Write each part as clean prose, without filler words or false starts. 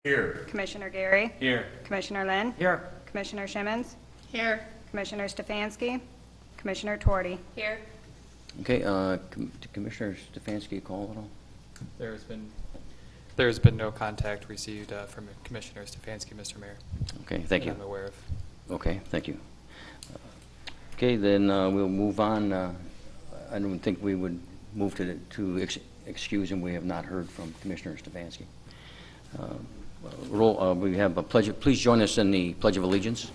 Here. Commissioner Gary. Here. Commissioner Lynn. Here. Commissioner Shimmons. Here. Commissioner Stefanski. Commissioner Torty. Here. Okay, did Commissioner Stefanski call at all? There's been no contact received from Commissioner Stefanski, Mr. Mayor. Okay, thank you. That I'm aware of. Okay, thank you. Okay, then we'll move on. I don't think we would move to excuse him. We have not heard from Commissioner Stefanski. We have a pledge. Please join us in the Pledge of Allegiance.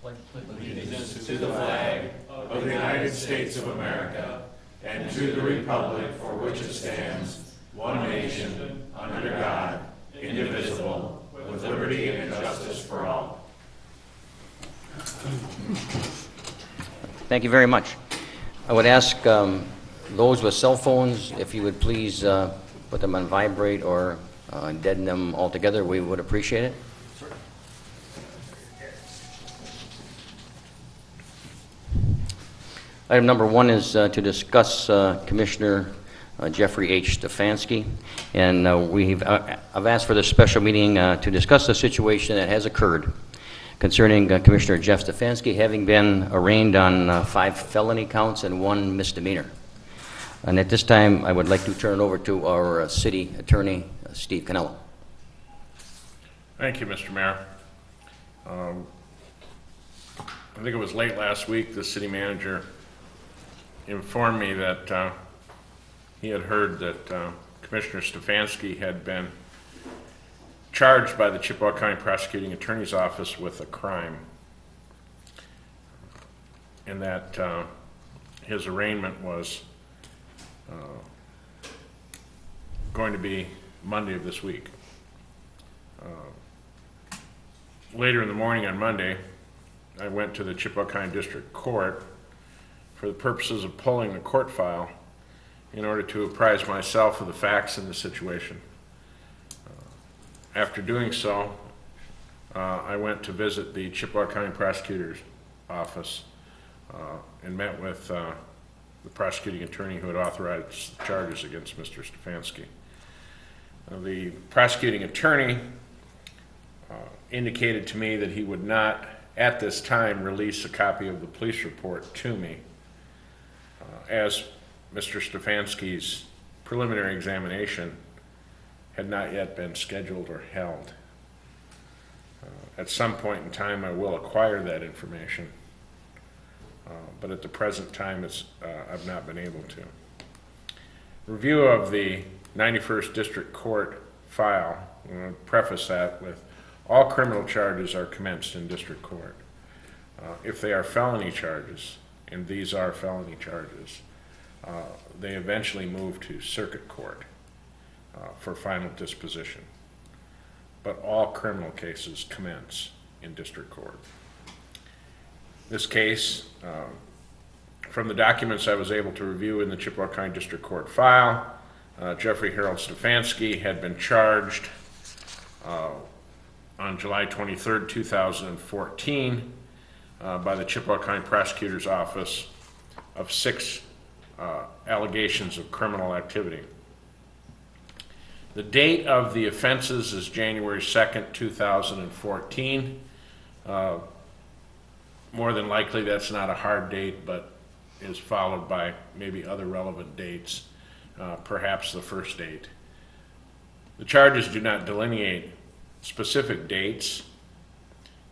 Allegiance to the flag of the United States of America and to the republic for which it stands, one nation, under God, indivisible, with liberty and justice for all. Thank you very much. I would ask those with cell phones, if you would please put them on vibrate or deaden them altogether. We would appreciate it. Item number one is to discuss Commissioner Jeffrey H. Stefanski, and I've asked for this special meeting to discuss the situation that has occurred concerning Commissioner Jeff Stefanski having been arraigned on 5 felony counts and 1 misdemeanor. And at this time, I would like to turn it over to our city attorney, Steve Cannella. Thank you, Mr. Mayor. I think it was late last week, the city manager informed me that he had heard that Commissioner Stefanski had been charged by the Chippewa County Prosecuting Attorney's Office with a crime, and that his arraignment was going to be Monday of this week. Later in the morning on Monday, I went to the Chippewa County District Court for the purposes of pulling the court file in order to apprise myself of the facts in the situation. After doing so, I went to visit the Chippewa County Prosecutor's Office and met with the prosecuting attorney who had authorized the charges against Mr. Stefanski. The prosecuting attorney indicated to me that he would not, at this time, release a copy of the police report to me, as Mr. Stefanski's preliminary examination had not yet been scheduled or held. At some point in time, I will acquire that information, but at the present time, I've not been able to. Review of the 91st District Court file, I'm going to preface that with all criminal charges are commenced in District Court. If they are felony charges, and these are felony charges, they eventually move to Circuit Court for final disposition. But all criminal cases commence in District Court. This case, from the documents I was able to review in the Chippewa County District Court file, Jeffrey Harold Stefanski had been charged on July 23rd, 2014 by the Chippewa County Prosecutor's Office of 6 allegations of criminal activity. The date of the offenses is January 2nd, 2014. More than likely that's not a hard date, but is followed by maybe other relevant dates, perhaps the first date. The charges do not delineate specific dates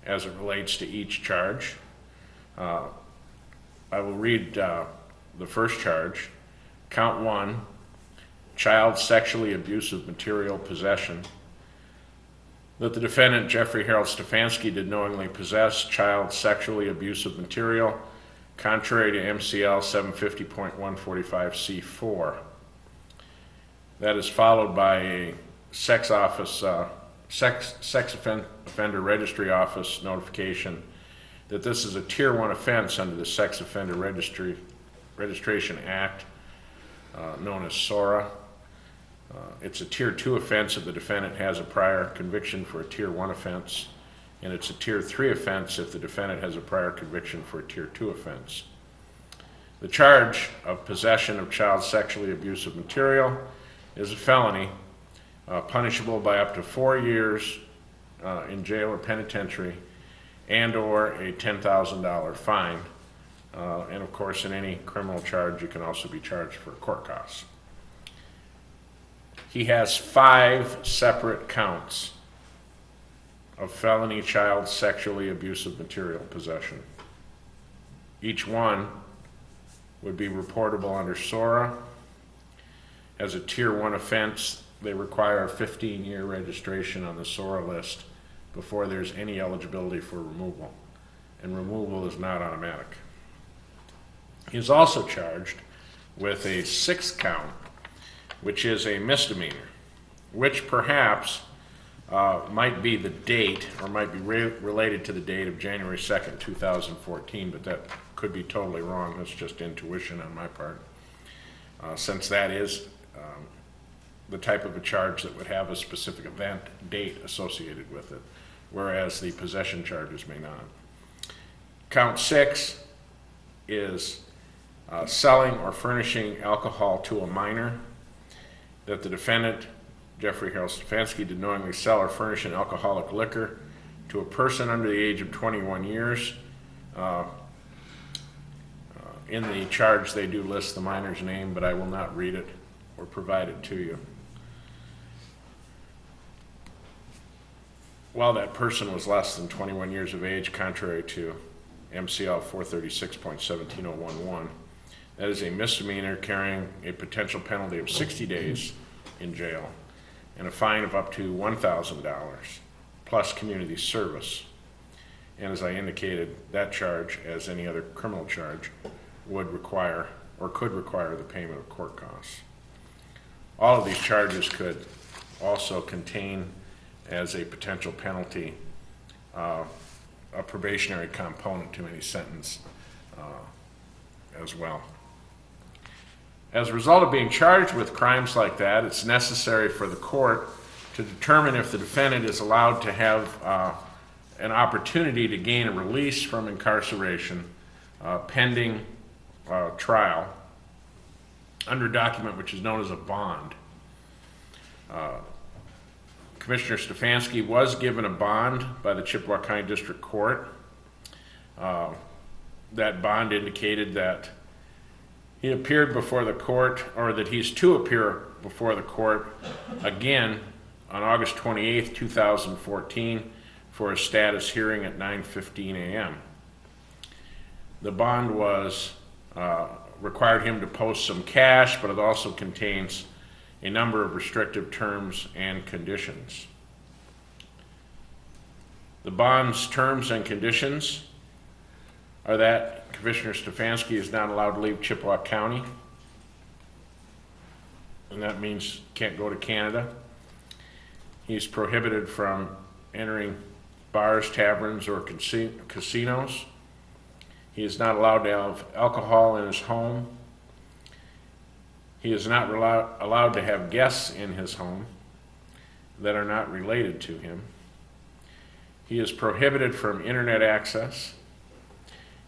as it relates to each charge. I will read the first charge. Count 1, child sexually abusive material possession. That the defendant, Jeffrey Harold Stefanski, did knowingly possess child sexually abusive material contrary to MCL 750.145C4. That is followed by a sex offender registry office notification that this is a Tier 1 offense under the Sex Offender Registration Act, known as SORA. It's a Tier 2 offense if the defendant has a prior conviction for a Tier 1 offense, and it's a Tier 3 offense if the defendant has a prior conviction for a Tier 2 offense. The charge of possession of child sexually abusive material is a felony, punishable by up to 4 years in jail or penitentiary, and/or a $10,000 fine. And of course, in any criminal charge, you can also be charged for court costs. He has 5 separate counts of felony child sexually abusive material possession. Each one would be reportable under SORA. As a Tier 1 offense, they require a 15-year registration on the SORA list before there's any eligibility for removal, and removal is not automatic. He is also charged with a 6th count, which is a misdemeanor, which perhaps might be the date, or might be related to the date of January 2nd, 2014, but that could be totally wrong. That's just intuition on my part, since that is the type of a charge that would have a specific event date associated with it, whereas the possession charges may not. Count 6 is selling or furnishing alcohol to a minor, that the defendant, Jeffrey Harold Stefanski, did knowingly sell or furnish an alcoholic liquor to a person under the age of 21 years. In the charge, they do list the minor's name, but I will not read it or provide it to you. While that person was less than 21 years of age, contrary to MCL 436.17011, that is a misdemeanor carrying a potential penalty of 60 days in jail and a fine of up to $1,000 plus community service. And as I indicated, that charge, as any other criminal charge, would require or could require the payment of court costs. All of these charges could also contain as a potential penalty a probationary component to any sentence as well. As a result of being charged with crimes like that, it's necessary for the court to determine if the defendant is allowed to have an opportunity to gain a release from incarceration pending trial under a document which is known as a bond. Commissioner Stefanski was given a bond by the Chippewa County District Court. That bond indicated that he appeared before the court, or that he's to appear before the court again on August 28th, 2014 for a status hearing at 9:15 a.m. The bond was required him to post some cash, but it also contains a number of restrictive terms and conditions. The bond's terms and conditions are that Commissioner Stefanski is not allowed to leave Chippewa County, and that means can't go to Canada. He's prohibited from entering bars, taverns, or casinos. He is not allowed to have alcohol in his home. He is not allowed to have guests in his home that are not related to him. He is prohibited from internet access.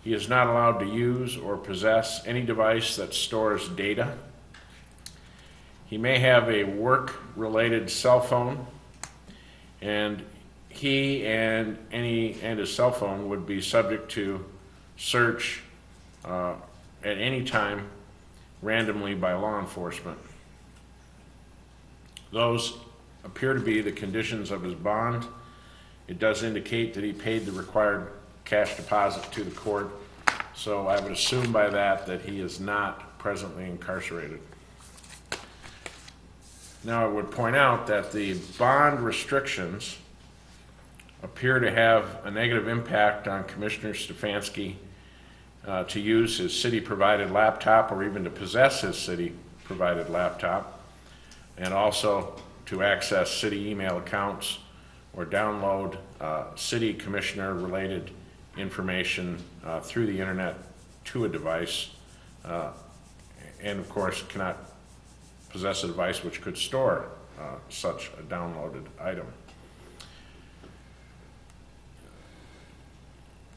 He is not allowed to use or possess any device that stores data. He may have a work-related cell phone, and he and his cell phone would be subject to search at any time randomly by law enforcement. Those appear to be the conditions of his bond. It does indicate that he paid the required cash deposit to the court, so I would assume by that he is not presently incarcerated. Now I would point out that the bond restrictions appear to have a negative impact on Commissioner Stefanski to use his city-provided laptop, or even to possess his city-provided laptop, and also to access city email accounts or download city commissioner-related information through the internet to a device, and of course cannot possess a device which could store such a downloaded item.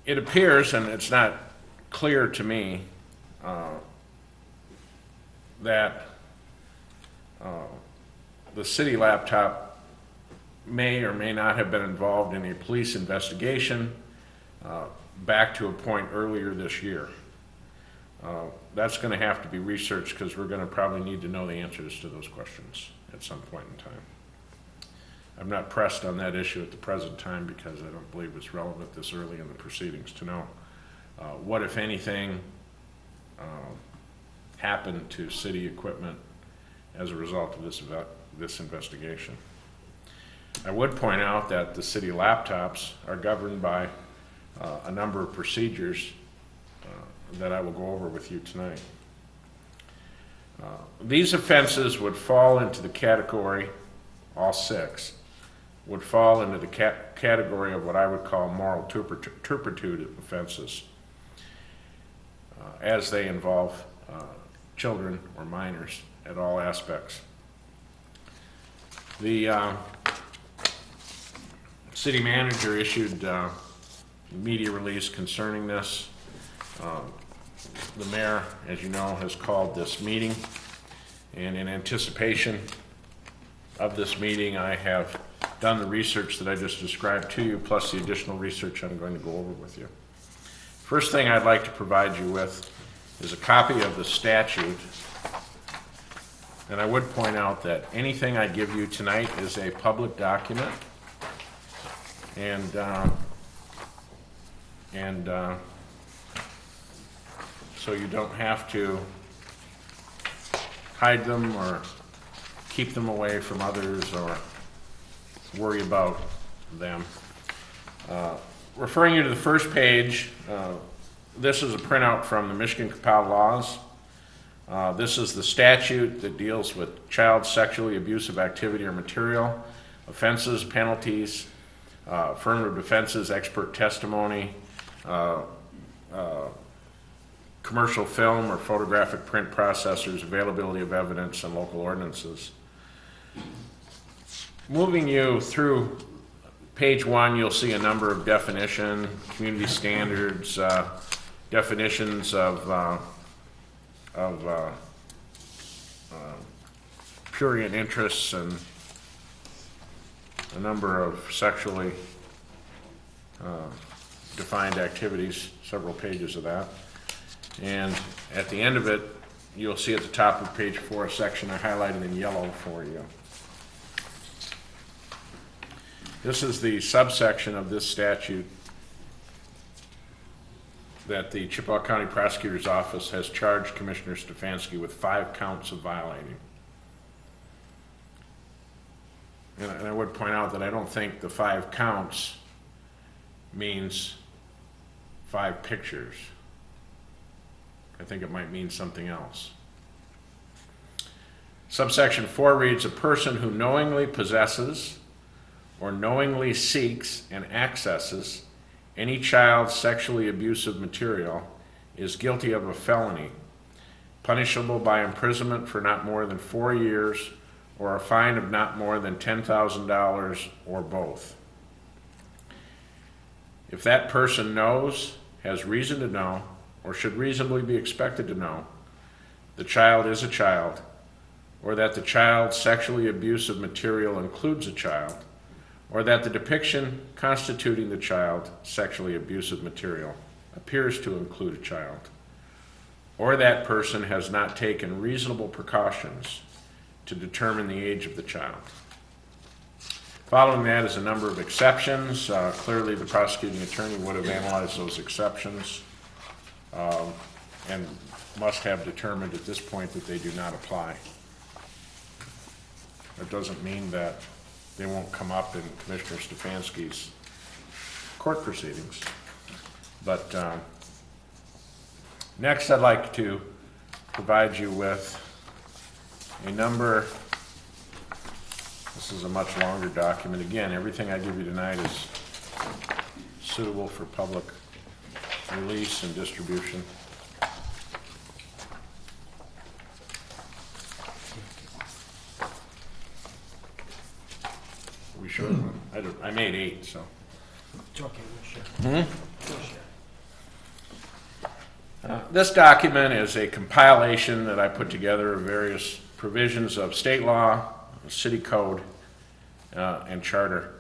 It appears, and it's not clear to me that the city laptop may or may not have been involved in a police investigation back to a point earlier this year. That's going to have to be researched because we're going to probably need to know the answers to those questions at some point in time. I'm not pressed on that issue at the present time because I don't believe it's relevant this early in the proceedings to know what, if anything, happened to city equipment as a result of this investigation. I would point out that the city laptops are governed by a number of procedures that I will go over with you tonight. These offenses would fall into the category, all 6, would fall into the category of what I would call moral turpitude offenses, as they involve children or minors at all aspects. The city manager issued a media release concerning this. The mayor, as you know, has called this meeting, and in anticipation of this meeting, I have done the research that I just described to you, plus the additional research I'm going to go over with you. First thing I'd like to provide you with is a copy of the statute, and I would point out that anything I give you tonight is a public document, and so you don't have to hide them or keep them away from others or worry about them. Referring you to the first page, this is a printout from the Michigan Compiled Laws. This is the statute that deals with child sexually abusive activity or material, offenses, penalties, affirmative defenses, expert testimony, commercial film or photographic print processors, availability of evidence, and local ordinances. Moving you through page 1, you'll see a number of definition, community standards, definitions of prurient interests, and a number of sexually defined activities, several pages of that. And at the end of it, you'll see at the top of page 4 a section I highlighted in yellow for you. This is the subsection of this statute that the Chippewa County Prosecutor's Office has charged Commissioner Stefanski with 5 counts of violating. And I would point out that I don't think the 5 counts means 5 pictures. I think it might mean something else. Subsection 4 reads, a person who knowingly possesses or knowingly seeks and accesses any child sexually abusive material is guilty of a felony, punishable by imprisonment for not more than 4 years or a fine of not more than $10,000 or both. If that person knows, has reason to know, or should reasonably be expected to know, the child is a child, or that the child's sexually abusive material includes a child, or that the depiction constituting the child sexually abusive material appears to include a child, or that person has not taken reasonable precautions to determine the age of the child. Following that is a number of exceptions. Clearly the prosecuting attorney would have analyzed those exceptions and must have determined at this point that they do not apply. That doesn't mean that they won't come up in Commissioner Stefanski's court proceedings. But next I'd like to provide you with a number. This is a much longer document. Again, everything I give you tonight is suitable for public release and distribution. Are we sure? I made 8, so. It's okay, we'll share. We'll share. This document is a compilation that I put together of various provisions of state law, city code, and charter.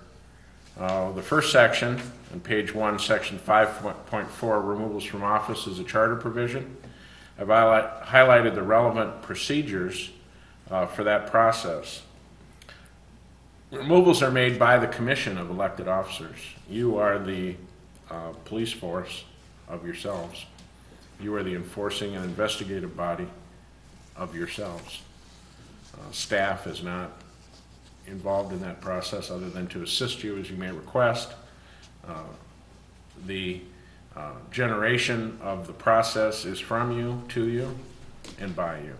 The first section, on page 1, section 5.4, removals from office, is a charter provision. I've highlighted the relevant procedures for that process. Removals are made by the commission of elected officers. You are the police force of yourselves. You are the enforcing and investigative body of yourselves. Staff is not involved in that process other than to assist you as you may request. The generation of the process is from you, to you, and by you.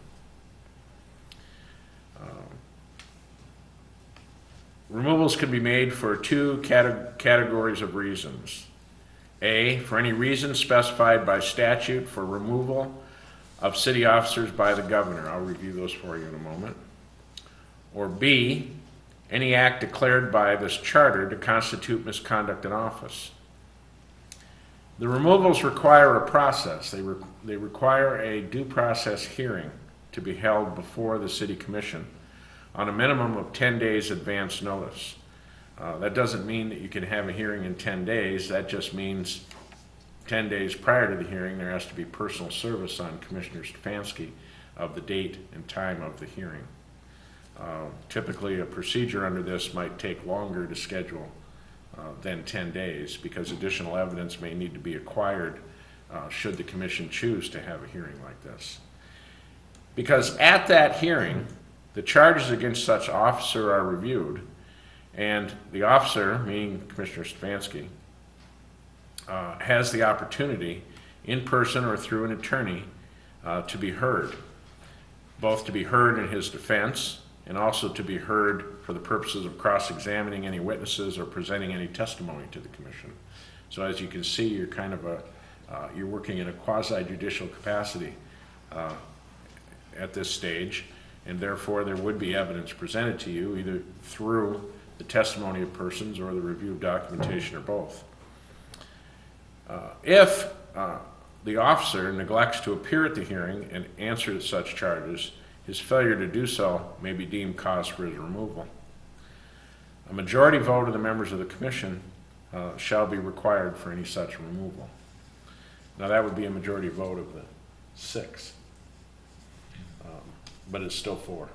Removals can be made for two categories of reasons. A, for any reason specified by statute for removal of city officers by the governor. I'll review those for you in a moment. Or B, any act declared by this charter to constitute misconduct in office. The removals require a process. They require a due process hearing to be held before the city commission on a minimum of 10 days advance notice. That doesn't mean that you can have a hearing in 10 days. That just means 10 days prior to the hearing, there has to be personal service on Commissioner Stefanski of the date and time of the hearing. Typically, a procedure under this might take longer to schedule than 10 days because additional evidence may need to be acquired should the commission choose to have a hearing like this. Because at that hearing, the charges against such officer are reviewed, and the officer, meaning Commissioner Stefanski, has the opportunity, in person or through an attorney, to be heard, both to be heard in his defense and also to be heard for the purposes of cross-examining any witnesses or presenting any testimony to the commission. So as you can see, you're kind of you're working in a quasi-judicial capacity at this stage, and therefore there would be evidence presented to you either through the testimony of persons or the review of documentation or both. If the officer neglects to appear at the hearing and answer to such charges, his failure to do so may be deemed cause for his removal. A majority vote of the members of the commission shall be required for any such removal. Now that would be a majority vote of the 6, but it's still 4.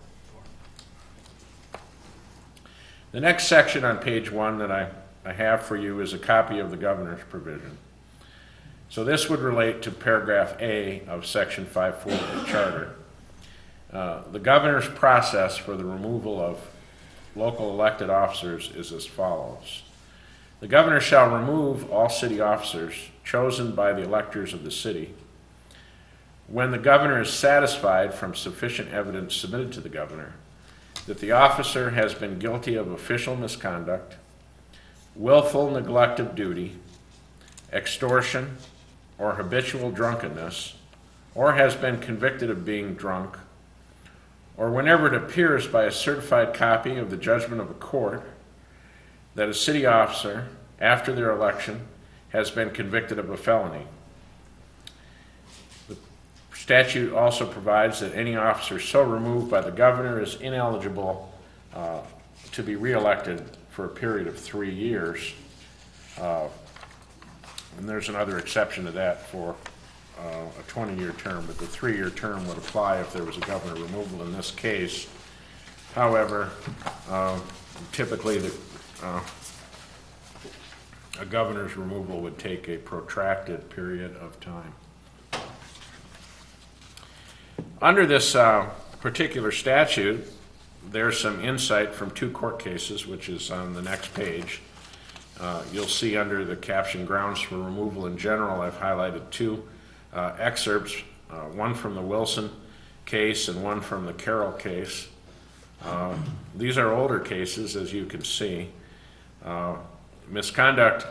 The next section on page 1 that I have for you is a copy of the governor's provision. So this would relate to paragraph A of section 5.4 of the charter. The governor's process for the removal of local elected officers is as follows. The governor shall remove all city officers chosen by the electors of the city when the governor is satisfied from sufficient evidence submitted to the governor that the officer has been guilty of official misconduct, willful neglect of duty, extortion, or habitual drunkenness, or has been convicted of being drunk, or whenever it appears by a certified copy of the judgment of a court that a city officer, after their election, has been convicted of a felony. The statute also provides that any officer so removed by the governor is ineligible to be reelected for a period of 3 years. And there's another exception to that for a 20-year term, but the 3-year term would apply if there was a governor removal in this case. However, typically a governor's removal would take a protracted period of time. Under this particular statute, there's some insight from 2 court cases, which is on the next page. You'll see under the caption grounds for removal in general, I've highlighted 2 excerpts, one from the Wilson case and one from the Carroll case. These are older cases, as you can see. Misconduct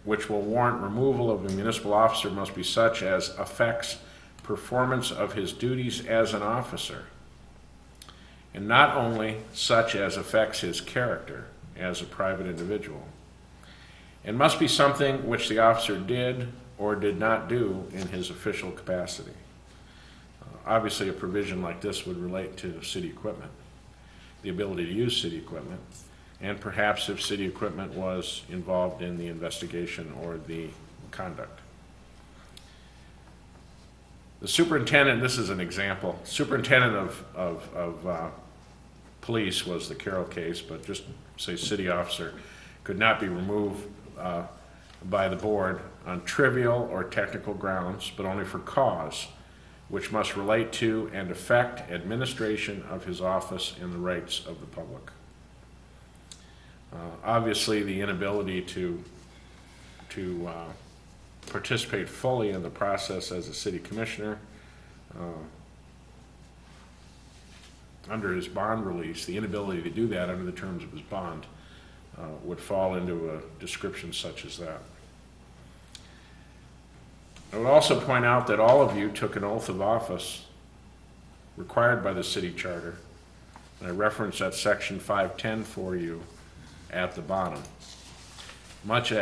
which will warrant removal of a municipal officer must be such as affects performance of his duties as an officer, and not only such as affects his character as a private individual. It must be something which the officer did or did not do in his official capacity. Obviously, a provision like this would relate to city equipment, the ability to use city equipment, and perhaps if city equipment was involved in the investigation or the conduct. The superintendent, this is an example, superintendent of police was the Carroll case, but just say city officer could not be removed by the board on trivial or technical grounds, but only for cause, which must relate to and affect administration of his office and the rights of the public. Obviously, the inability to participate fully in the process as a city commissioner under his bond release, the inability to do that under the terms of his bond would fall into a description such as that. I would also point out that all of you took an oath of office required by the city charter, and I reference that section 510 for you at the bottom. Much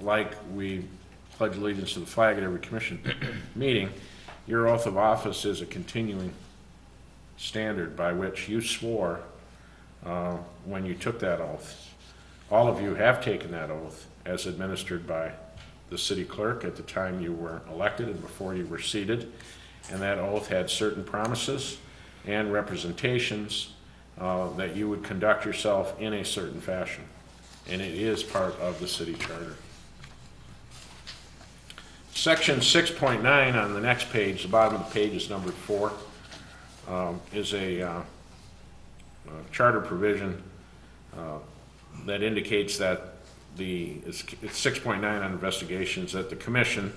like we pledge allegiance to the flag at every commission meeting, your oath of office is a continuing standard by which you swore when you took that oath. All of you have taken that oath as administered by the city clerk at the time you were elected and before you were seated, and that oath had certain promises and representations that you would conduct yourself in a certain fashion, and it is part of the city charter. Section 6.9 on the next page, the bottom of the page is numbered 4, is a charter provision that indicates that it's 6.9 on investigations, that the commission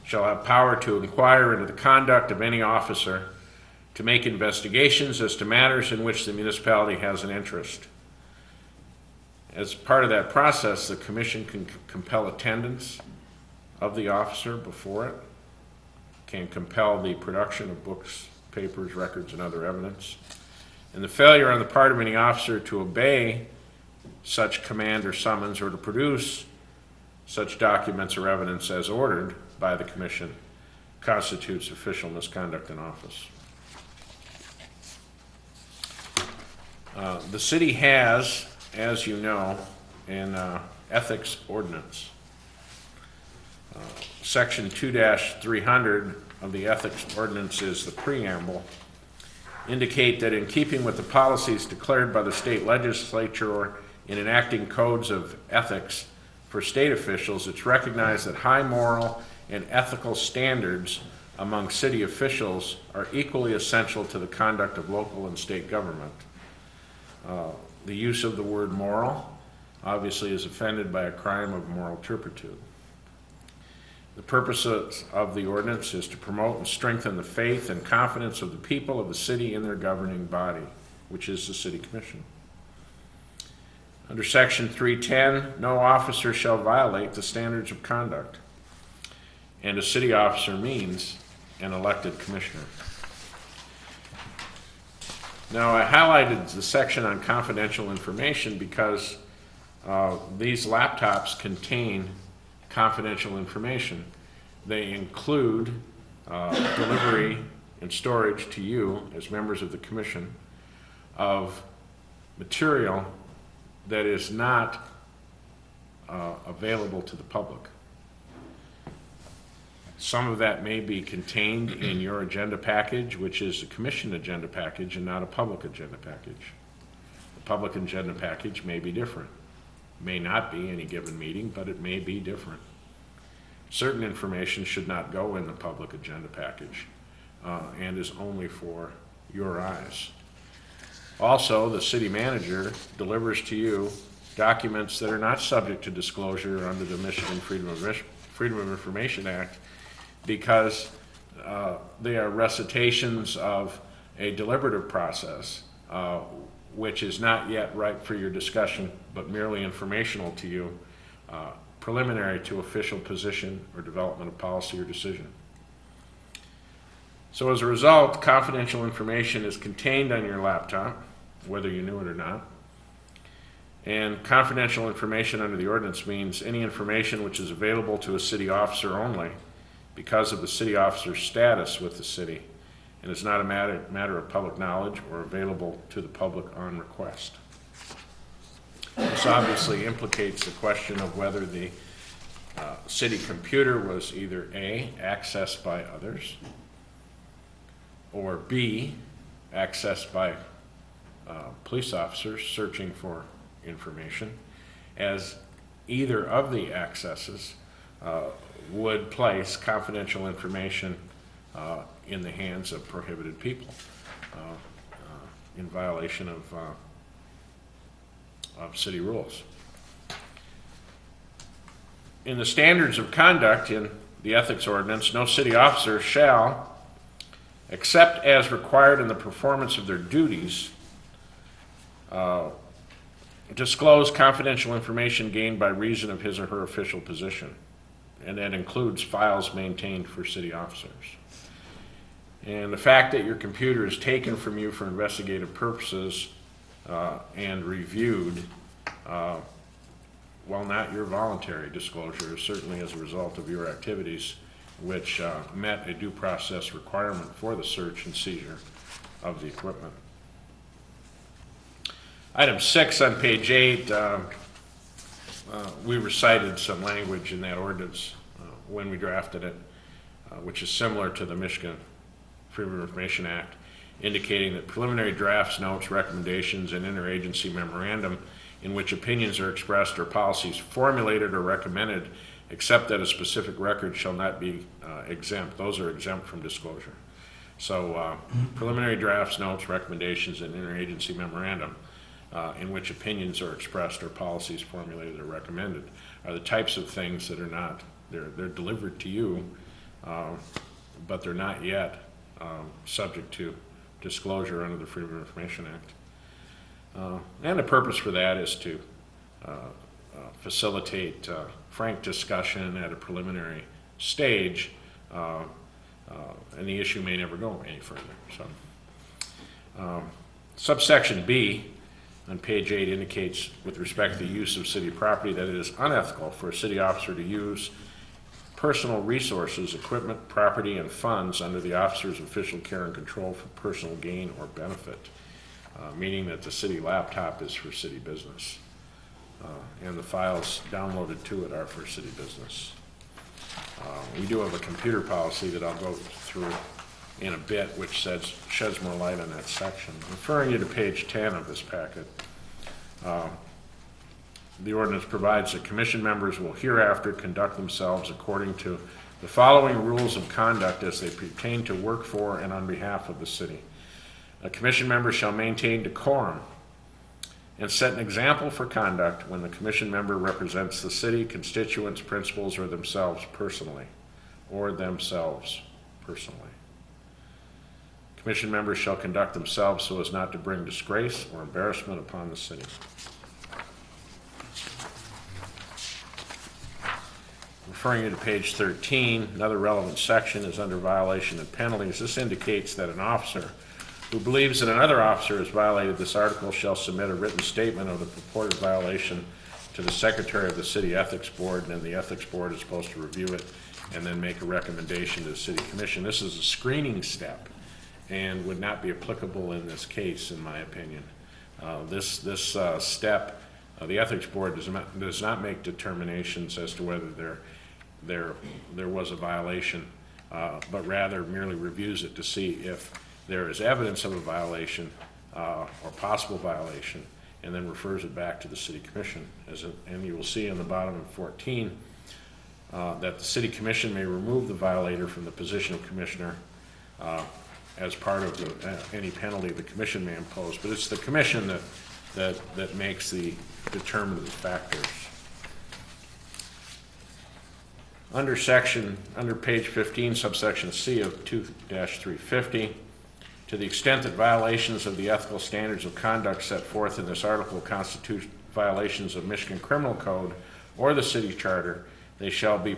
shall have power to inquire into the conduct of any officer, to make investigations as to matters in which the municipality has an interest. As part of that process, the commission can compel attendance of the officer before it, can compel the production of books, papers, records, and other evidence. And the failure on the part of any officer to obey such command or summons or to produce such documents or evidence as ordered by the commission constitutes official misconduct in office. The city has, as you know, an ethics ordinance. Section 2-300 of the ethics ordinance is the preamble, indicate that in keeping with the policies declared by the state legislature in enacting codes of ethics for state officials, it's recognized that high moral and ethical standards among city officials are equally essential to the conduct of local and state government. The use of the word moral obviously is offended by a crime of moral turpitude. The purpose of the ordinance is to promote and strengthen the faith and confidence of the people of the city in their governing body, which is the city commission. Under section 310, no officer shall violate the standards of conduct, and a city officer means an elected commissioner. Now, I highlighted the section on confidential information because these laptops contain confidential information. They include delivery and storage to you as members of the commission of material that is not available to the public. Some of that may be contained in your agenda package, which is a commission agenda package and not a public agenda package. The public agenda package may be different. May not be any given meeting, but it may be different. Certain information should not go in the public agenda package and is only for your eyes. Also, the city manager delivers to you documents that are not subject to disclosure under the Michigan Freedom of Information Act because they are recitations of a deliberative process which is not yet ripe for your discussion, but merely informational to you, preliminary to official position or development of policy or decision. So as a result, confidential information is contained on your laptop, whether you knew it or not, And confidential information under the ordinance means any information which is available to a city officer only because of the city officer's status with the city and is not a matter of public knowledge or available to the public on request. This obviously implicates the question of whether the city computer was either A, accessed by others, or B, accessed by police officers searching for information, as either of the accesses would place confidential information in the hands of prohibited people in violation of city rules. In the standards of conduct in the ethics ordinance, no city officer shall, except as required in the performance of their duties, disclose confidential information gained by reason of his or her official position, and that includes files maintained for city officers. And the fact that your computer is taken from you for investigative purposes and reviewed, while not your voluntary disclosure, is certainly as a result of your activities which met a due process requirement for the search and seizure of the equipment. Item 6 on page 8, we recited some language in that ordinance when we drafted it, which is similar to the Michigan Freedom of Information Act, indicating that preliminary drafts, notes, recommendations, and interagency memorandum in which opinions are expressed or policies formulated or recommended, except that a specific record shall not be exempt. Those are exempt from disclosure. So preliminary drafts, notes, recommendations, and interagency memorandum in which opinions are expressed or policies formulated or recommended are the types of things that are not, they're delivered to you, but they're not yet subject to disclosure under the Freedom of Information Act. And the purpose for that is to facilitate frank discussion at a preliminary stage, and the issue may never go any further. So, subsection B on page 8 indicates, with respect to the use of city property, that it is unethical for a city officer to use personal resources, equipment, property, and funds under the officer's official care and control for personal gain or benefit, meaning that the city laptop is for city business, and the files downloaded to it are for city business. We do have a computer policy that I'll go through in a bit, which sheds more light on that section. Referring you to page 10 of this packet, the ordinance provides that commission members will hereafter conduct themselves according to the following rules of conduct as they pertain to work for and on behalf of the city. A commission member shall maintain decorum and set an example for conduct when the commission member represents the city, constituents, principals, or themselves personally. Commission members shall conduct themselves so as not to bring disgrace or embarrassment upon the city. Referring you to page 13, another relevant section is under violation and penalties. This indicates that an officer who believes that another officer has violated this article shall submit a written statement of the purported violation to the Secretary of the City Ethics Board, and then the Ethics Board is supposed to review it and then make a recommendation to the City Commission. This is a screening step and would not be applicable in this case, in my opinion. This step, the Ethics Board does not make determinations as to whether there was a violation, but rather merely reviews it to see if there is evidence of a violation or possible violation, and then refers it back to the City Commission. And you will see in the bottom of 14 that the City Commission may remove the violator from the position of Commissioner as part of any penalty the Commission may impose. But it's the Commission that makes the determinative factors. Under page 15, subsection C of 2-350, to the extent that violations of the ethical standards of conduct set forth in this article constitute violations of Michigan Criminal Code or the city charter, they shall be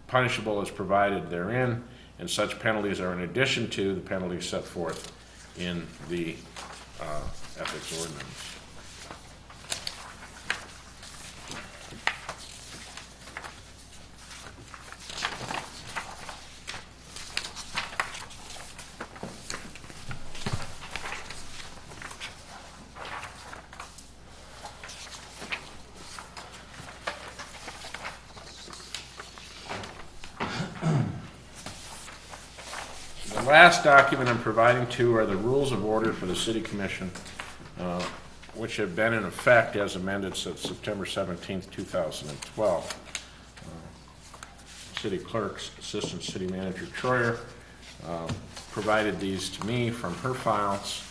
punishable as provided therein, and such penalties are in addition to the penalties set forth in the ethics ordinance. The last document I'm providing to are the rules of order for the City Commission, which have been in effect as amended since September 17th, 2012. City Clerk's Assistant City Manager Troyer provided these to me from her files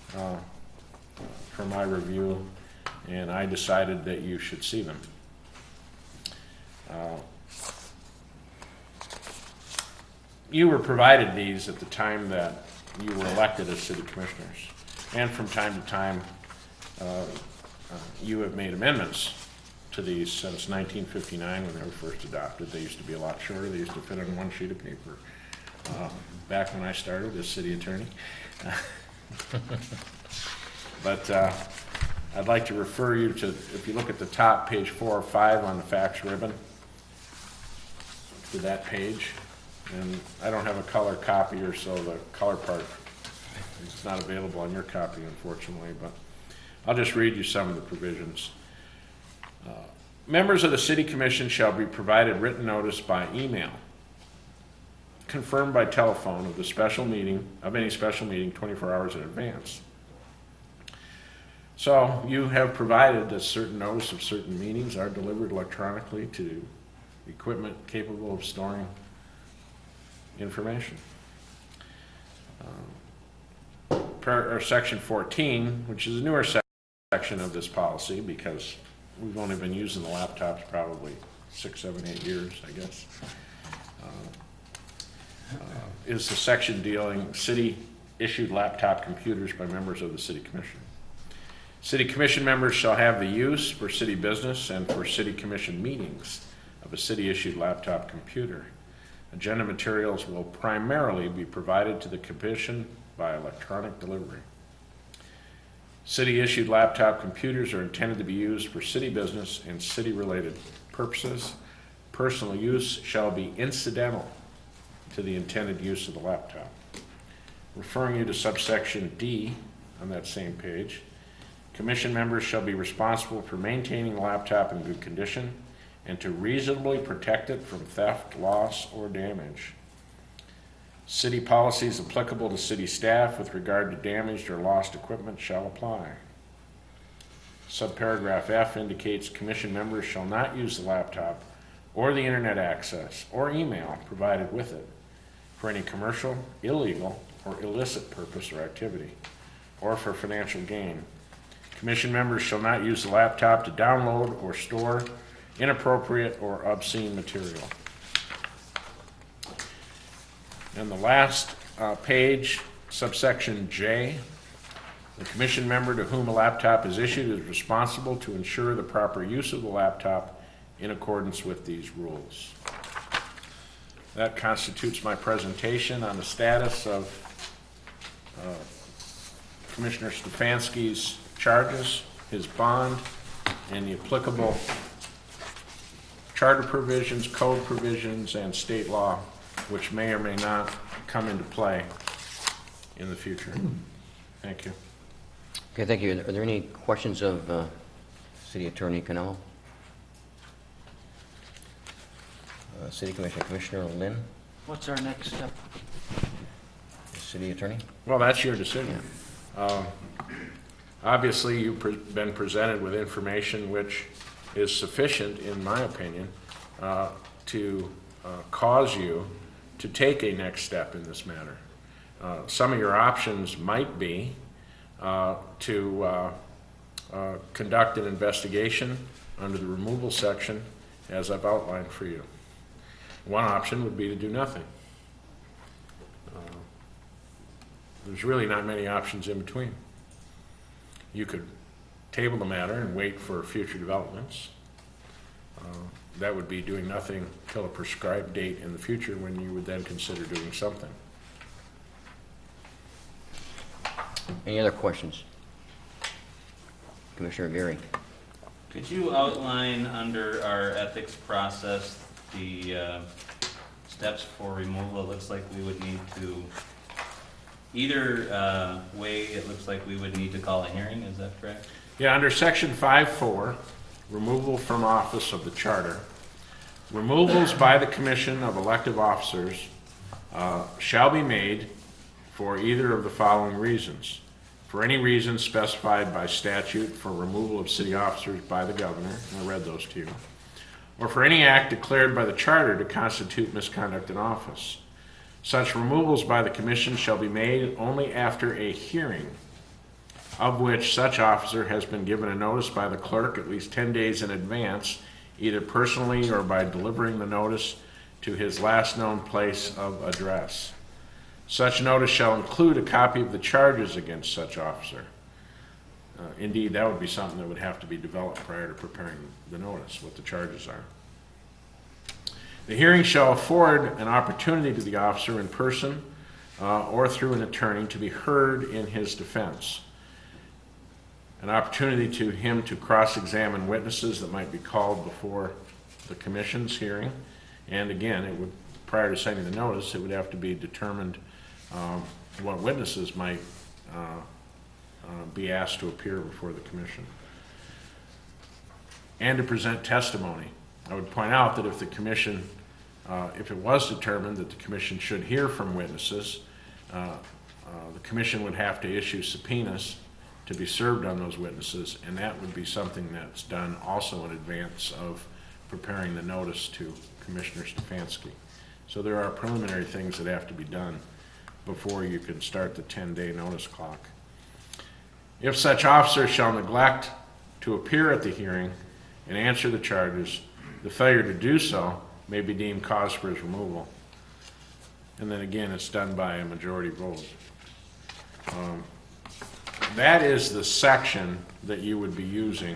for my review, and I decided that you should see them. You were provided these at the time that you were elected as city commissioners, and from time to time you have made amendments to these since 1959 when they were first adopted. They used to be a lot shorter. They used to fit on one sheet of paper back when I started as city attorney. But I'd like to refer you to, if you look at the top, page 4 or 5 on the fax ribbon, to that page. And I don't have a color copy, or so the color part is not available on your copy, unfortunately, but I'll just read you some of the provisions. Members of the City Commission shall be provided written notice by email, confirmed by telephone of the special meeting, of any special meeting 24 hours in advance. So you have provided that certain notice of certain meetings are delivered electronically to equipment capable of storing information. Section 14, which is a newer section of this policy, because we've only been using the laptops probably 6, 7, 8 years, I guess, is the section dealing city-issued laptop computers by members of the City Commission. City Commission members shall have the use for city business and for City Commission meetings of a city-issued laptop computer. Agenda materials will primarily be provided to the Commission by electronic delivery. City-issued laptop computers are intended to be used for city business and city-related purposes. Personal use shall be incidental to the intended use of the laptop. Referring you to subsection D on that same page, Commission members shall be responsible for maintaining the laptop in good condition and to reasonably protect it from theft, loss, or damage. City policies applicable to city staff with regard to damaged or lost equipment shall apply. Subparagraph F indicates Commission members shall not use the laptop or the internet access or email provided with it for any commercial, illegal, or illicit purpose or activity, or for financial gain. Commission members shall not use the laptop to download or store inappropriate or obscene material. And the last page, subsection J, the commission member to whom a laptop is issued is responsible to ensure the proper use of the laptop in accordance with these rules. That constitutes my presentation on the status of Commissioner Stefanski's charges, his bond, and the applicable charter provisions, code provisions, and state law, which may or may not come into play in the future. Thank you. Okay, thank you. Are there any questions of City Attorney Canello? City Commissioner, Commissioner Lynn? What's our next step? City Attorney? Well, that's your decision. Obviously, you've been presented with information which is sufficient, in my opinion, to cause you to take a next step in this matter. Some of your options might be to conduct an investigation under the removal section as I've outlined for you. One option would be to do nothing. There's really not many options in between. You could table the matter and wait for future developments. That would be doing nothing till a prescribed date in the future when you would then consider doing something. Any other questions? Commissioner Gary? Could you outline under our ethics process the steps for removal? It looks like we would need to, either way, it looks like we would need to call a hearing, is that correct? Yeah, under section 5.4, removal from office of the charter, removals by the commission of elective officers shall be made for either of the following reasons. For any reason specified by statute for removal of city officers by the governor, and I read those to you, or for any act declared by the charter to constitute misconduct in office. Such removals by the commission shall be made only after a hearing of which such officer has been given a notice by the clerk at least 10 days in advance, either personally or by delivering the notice to his last known place of address. Such notice shall include a copy of the charges against such officer. Indeed, that would be something that would have to be developed prior to preparing the notice, what the charges are. The hearing shall afford an opportunity to the officer in person or through an attorney to be heard in his defense. An opportunity to him to cross-examine witnesses that might be called before the commission's hearing. And again, it would, prior to sending the notice, it would have to be determined what witnesses might be asked to appear before the commission. And to present testimony. I would point out that if the commission, if it was determined that the commission should hear from witnesses, the commission would have to issue subpoenas to be served on those witnesses, and that would be something that's done also in advance of preparing the notice to Commissioner Stefanski. So there are preliminary things that have to be done before you can start the 10-day notice clock. If such officer shall neglect to appear at the hearing and answer the charges, the failure to do so may be deemed cause for his removal. And then again, it's done by a majority vote. That is the section that you would be using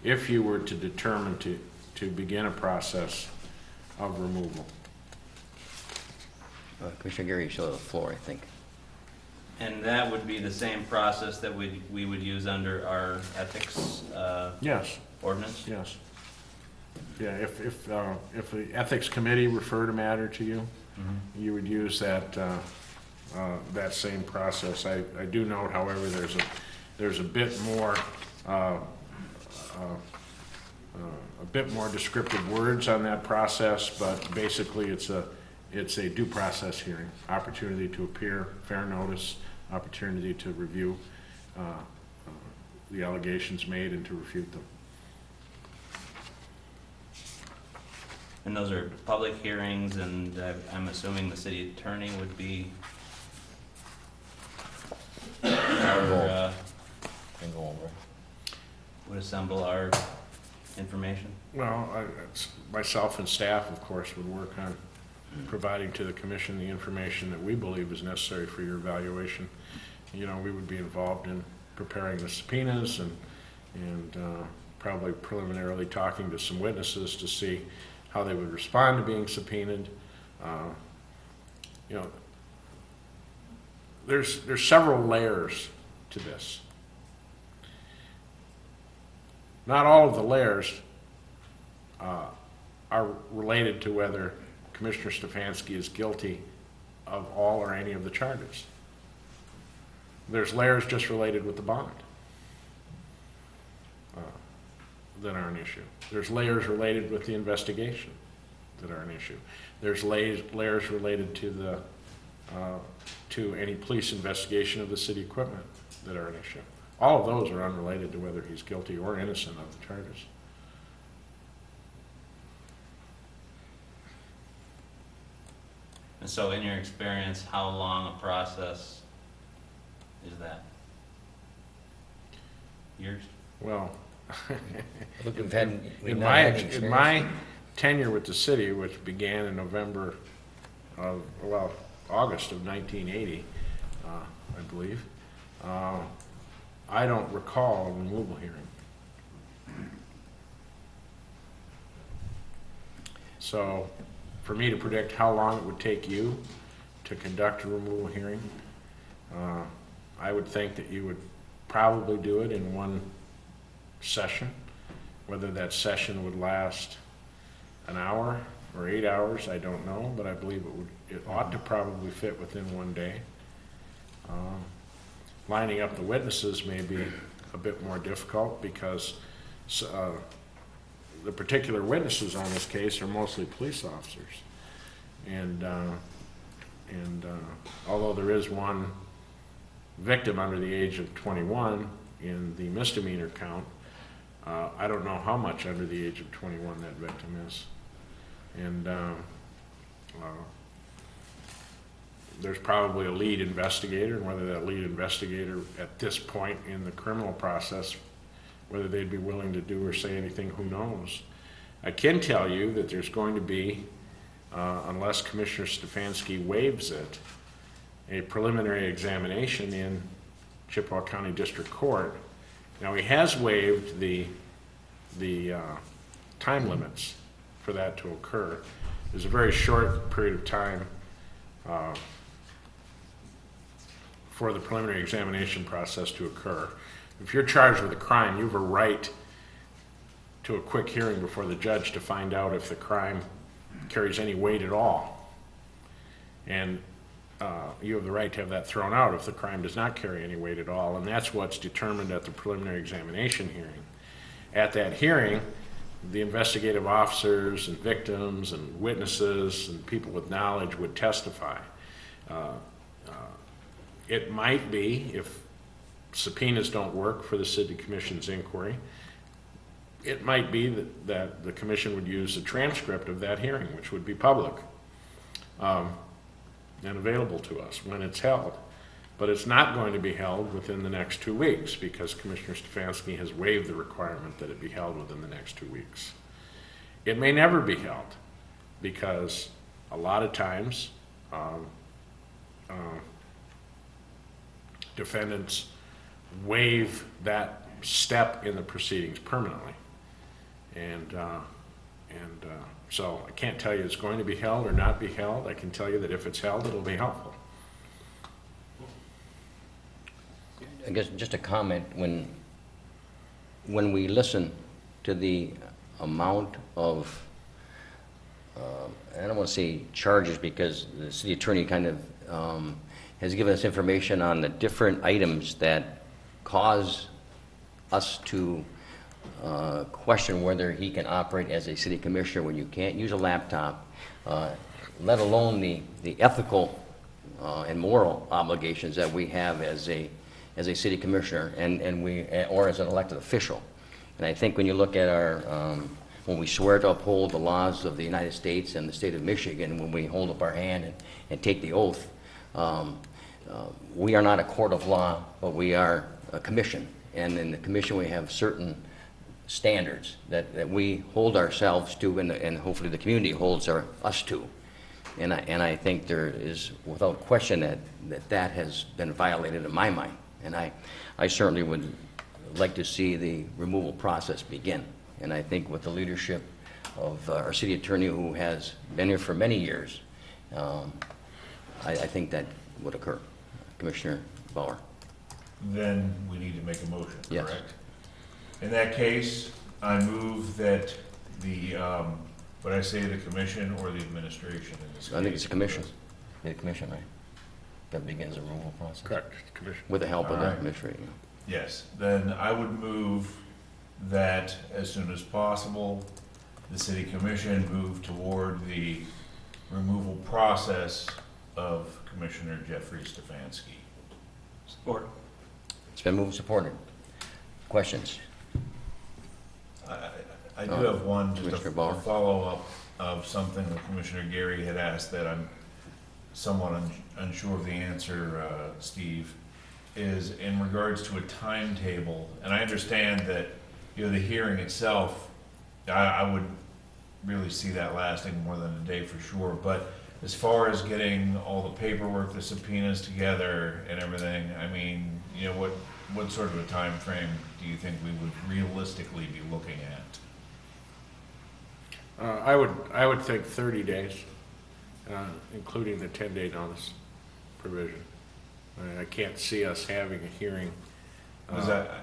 if you were to determine to begin a process of removal. Commissioner Gary, you still have the floor, I think. And that would be the same process that we would use under our ethics Yes. ordinance? Yes. Yeah, if the ethics committee referred a matter to you, you would use that that same process. I do note, however, there's a bit more descriptive words on that process, but basically it's a due process hearing, opportunity to appear, fair notice, opportunity to review the allegations made and to refute them. And those are public hearings, and I'm assuming the city attorney would be would assemble our information. Well, myself and staff, of course, would work on providing to the commission the information that we believe is necessary for your evaluation. You know, we would be involved in preparing the subpoenas and probably preliminarily talking to some witnesses to see how they would respond to being subpoenaed. You know, there's several layers to this. Not all of the layers are related to whether Commissioner Stefanski is guilty of all or any of the charges. There's layers just related with the bond that are an issue. There's layers related with the investigation that are an issue. There's layers related to to any police investigation of the city equipment that are an issue. All of those are unrelated to whether he's guilty or innocent of the charges. And so in your experience, how long a process is that? Years? Well, Look, we've in not had any in experience. my tenure with the city, which began in November of, well, August of 1980, I believe, I don't recall a removal hearing. So for me to predict how long it would take you to conduct a removal hearing, I would think that you would probably do it in one session. Whether that session would last an hour or 8 hours, I don't know, but I believe it ought to probably fit within one day. Lining up the witnesses may be a bit more difficult because the particular witnesses on this case are mostly police officers. And And although there is one victim under the age of 21 in the misdemeanor count, I don't know how much under the age of 21 that victim is. And there's probably a lead investigator, and whether that lead investigator at this point in the criminal process, whether they'd be willing to do or say anything, who knows. I can tell you that there's going to be, unless Commissioner Stefanski waives it, a preliminary examination in Chippewa County District Court. Now, he has waived the time limits for that to occur. There's a very short period of time for the preliminary examination process to occur. If you're charged with a crime, you have a right to a quick hearing before the judge to find out if the crime carries any weight at all. And you have the right to have that thrown out if the crime does not carry any weight at all, and that's what's determined at the preliminary examination hearing. At that hearing, the investigative officers and victims and witnesses and people with knowledge would testify. It might be, if subpoenas don't work for the City Commission's inquiry, it might be that the Commission would use a transcript of that hearing, which would be public and available to us when it's held. But it's not going to be held within the next 2 weeks because Commissioner Stefanski has waived the requirement that it be held within the next 2 weeks. It may never be held because a lot of times defendants waive that step in the proceedings permanently. And so I can't tell you it's going to be held or not be held. I can tell you that if it's held, it'll be helpful. I guess just a comment, when we listen to the amount of, I don't want to say charges because the city attorney kind of has given us information on the different items that cause us to question whether he can operate as a city commissioner when you can't use a laptop, let alone the ethical and moral obligations that we have as a city commissioner or as an elected official. And I think when you look at our, when we swear to uphold the laws of the United States and the state of Michigan, when we hold up our hand and take the oath, we are not a court of law, but we are a commission. And in the commission we have certain standards that we hold ourselves to, and hopefully the community holds us to. And I think there is, without question, that has been violated in my mind. And I certainly would like to see the removal process begin. And I think with the leadership of our city attorney, who has been here for many years, I think that would occur. Commissioner Bauer. Then we need to make a motion, Yes. correct? In that case, I move that the, would I say the commission or the administration in this case? I think it's a commission. The commission, right? That begins the removal process. Correct, Commissioner. With the help of All the right. administrator. Yes, then I would move that as soon as possible, the city commission move toward the removal process of Commissioner Jeffrey Stefanski. Support. It's been moved and supported. Questions? I do have one, just Commissioner a Bauer. follow-up of something that Commissioner Gary had asked that I'm somewhat unsure of the answer, Steve, is in regards to a timetable. And I understand that, you know, the hearing itself, I would really see that lasting more than a day for sure. But as far as getting all the paperwork, the subpoenas together and everything, I mean, you know, what sort of a time frame do you think we would realistically be looking at? I would think 30 days, including the 10-day notice provision. I can't see us having a hearing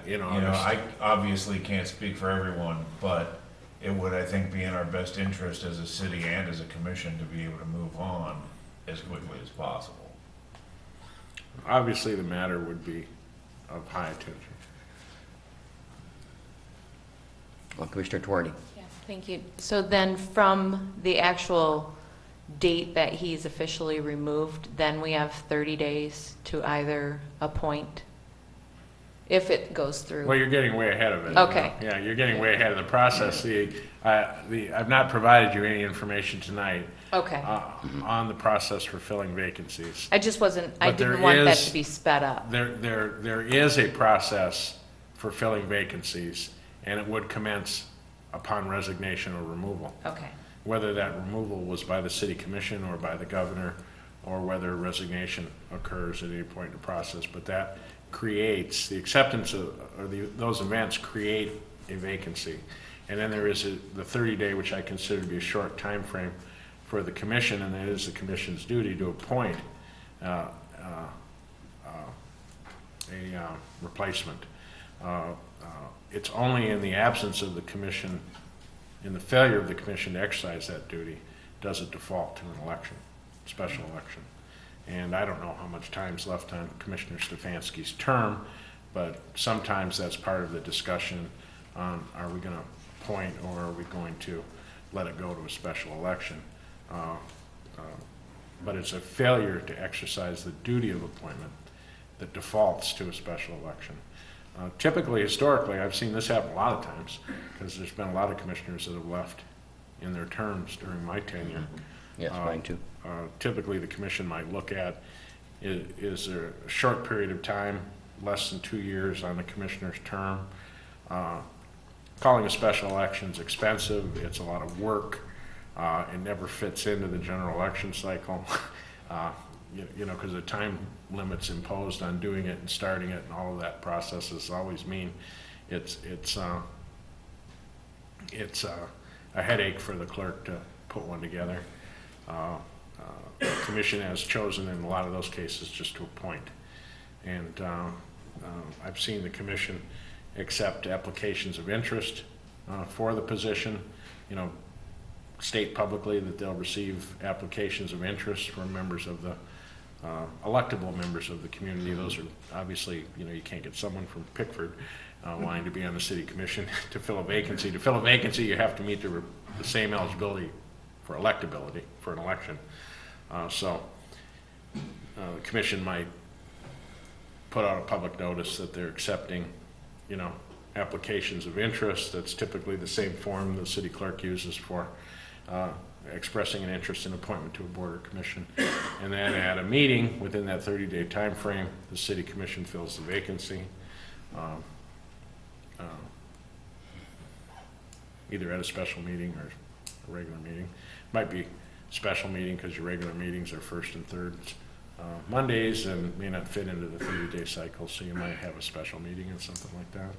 in August. I obviously can't speak for everyone, but it would, I think, be in our best interest as a city and as a commission to be able to move on as quickly as possible. Obviously, the matter would be of high attention. Well, Commissioner Tuardi. Yes, thank you. So then from the actual date that he's officially removed, then we have 30 days to either appoint, if it goes through. Well, you're getting way ahead of it. Okay. Yeah, you're getting way ahead of the process. I've not provided you any information tonight Okay. on the process for filling vacancies. I just wasn't, I But there didn't want that is- to be sped up. There is a process for filling vacancies, and it would commence upon resignation or removal. Okay. Whether that removal was by the city commission or by the governor, or whether resignation occurs at any point in the process, but that creates, the acceptance of, or those events create a vacancy. And then there is the 30-day, which I consider to be a short time frame for the commission, and it is the commission's duty to appoint a replacement. It's only in the absence of the commission, in the failure of the commission to exercise that duty, does it default to an election, special election. And I don't know how much time's left on Commissioner Stefanski's term, but sometimes that's part of the discussion on, are we going to appoint or are we going to let it go to a special election? But it's a failure to exercise the duty of appointment that defaults to a special election. Typically, historically, I've seen this happen a lot of times, because there's been a lot of commissioners that have left in their terms during my tenure. Yes, mine too. Typically, the commission might look at, is there a short period of time, less than 2 years on the commissioner's term? Calling a special election is expensive, it's a lot of work, it never fits into the general election cycle. You know, because the time limits imposed on doing it and starting it and all of that processes always mean it's a headache for the clerk to put one together. The commission has chosen in a lot of those cases just to appoint. And I've seen the commission accept applications of interest for the position, you know, state publicly that they'll receive applications of interest from members of the electable members of the community. Those are obviously, you know, you can't get someone from Pickford wanting to be on the city commission to fill a vacancy. To fill a vacancy, you have to meet the same eligibility for electability for an election. So the commission might put out a public notice that they're accepting, you know, applications of interest. That's typically the same form the city clerk uses for expressing an interest in appointment to a board or commission. And then at a meeting within that 30-day time frame, the city commission fills the vacancy, either at a special meeting or a regular meeting. Might be special meeting because your regular meetings are first and third Mondays and may not fit into the 30-day cycle, so you might have a special meeting or something like that.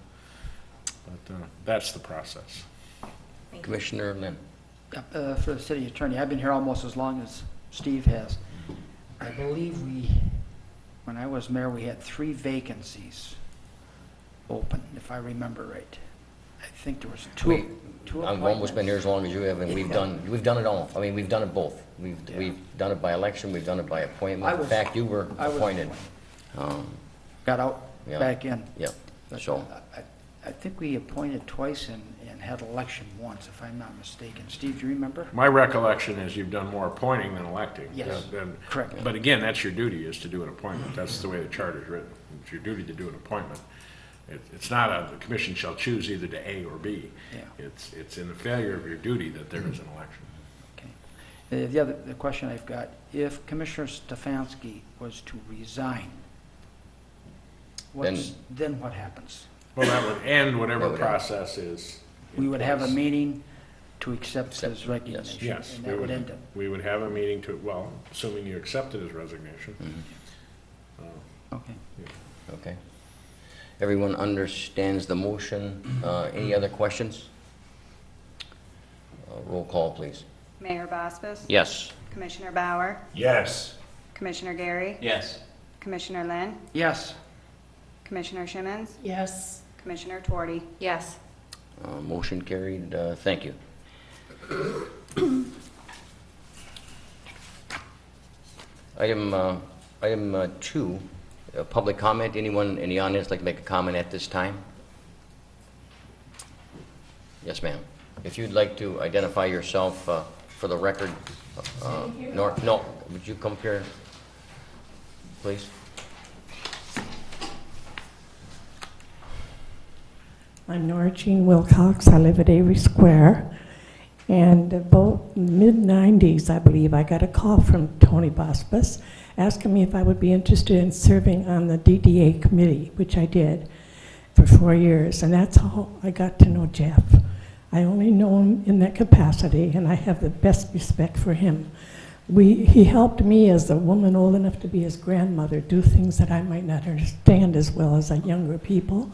But that's the process. Commissioner Lynn. For the city attorney, I've been here almost as long as Steve has. I believe when I was mayor, we had 3 vacancies open, if I remember right. I think there was two I've almost been here as long as you have, and we've done it all. I mean, we've done it both. We've done it by election, we've done it by appointment. In fact, you were appointed. Got out, Yeah. back in. Yep, But, so, I think we appointed twice and had election once, if I'm not mistaken. Steve, do you remember? My recollection is you've done more appointing than electing. Yes, correct. But again, that's your duty, is to do an appointment. That's the way the charter is written. It's your duty to do an appointment. It's not the commission shall choose either to A or B. Yeah. It's in the failure of your duty that there is an election. Okay. The question I've got, if Commissioner Stefanski was to resign, then what happens? Well, that would end whatever That would end. process is. in We would have a place. meeting to accept his resignation, Yes, and that would end it. we would have a meeting to, well, assuming you accepted his resignation. Okay. okay. Everyone understands the motion. Any other questions? Roll call, please. Mayor Bospas. Yes. Commissioner Bauer, Yes. Commissioner Gary, Yes. Commissioner Lynn, Yes. Commissioner Shimmons, Yes. Commissioner Tuorty. Yes. Motion carried. Thank you. Item 2, public comment. Anyone in the audience like to make a comment at this time? Yes, ma'am. If you'd like to identify yourself for the record, no, would you come here, please? I'm Nora Jean Wilcox. I live at Avery Square. And about mid-90s, I believe, I got a call from Tony Bospus asking me if I would be interested in serving on the DDA committee, which I did for 4 years. And that's how I got to know Jeff. I only know him in that capacity, and I have the best respect for him. He helped me as a woman old enough to be his grandmother do things that I might not understand as well as a younger people.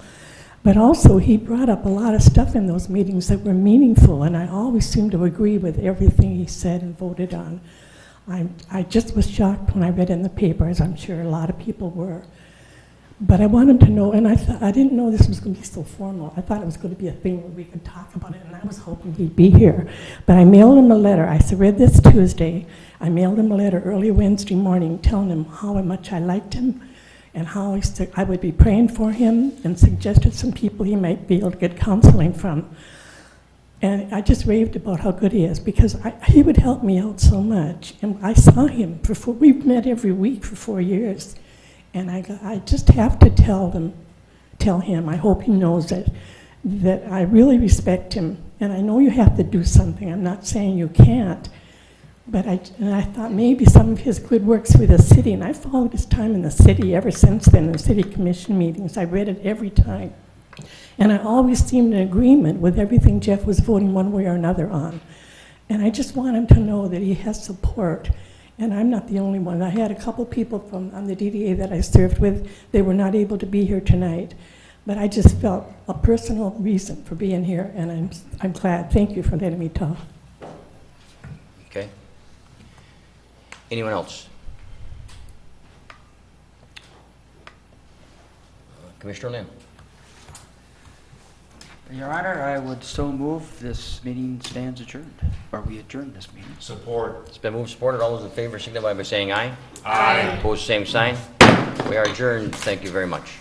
But also, he brought up a lot of stuff in those meetings that were meaningful, and I always seemed to agree with everything he said and voted on. I just was shocked when I read in the paper, as I'm sure a lot of people were. But I wanted to know, and I didn't know this was going to be so formal. I thought it was going to be a thing where we could talk about it, and I was hoping he'd be here. But I mailed him a letter. I read this Tuesday. I mailed him a letter early Wednesday morning telling him how much I liked him, and how I would be praying for him, and suggested some people he might be able to get counseling from. And I just raved about how good he is, because he would help me out so much. And I saw him, we've met every week for 4 years. And I just have to tell him, I hope he knows that I really respect him. And I know you have to do something, I'm not saying you can't. But I thought maybe some of his good works for the city, and I followed his time in the city ever since then, in the city commission meetings. I read it every time. And I always seemed in agreement with everything Jeff was voting one way or another on. And I just want him to know that he has support. And I'm not the only one. I had a couple people on the DDA that I served with. They were not able to be here tonight. But I just felt a personal reason for being here, and I'm glad. Thank you for letting me talk. Okay. Anyone else? Commissioner Lynn. Your Honor, I would so move this meeting stands adjourned, or we adjourn this meeting. Support. It's been moved, supported. All those in favor signify by saying aye. Aye. Opposed, same sign. We are adjourned. Thank you very much.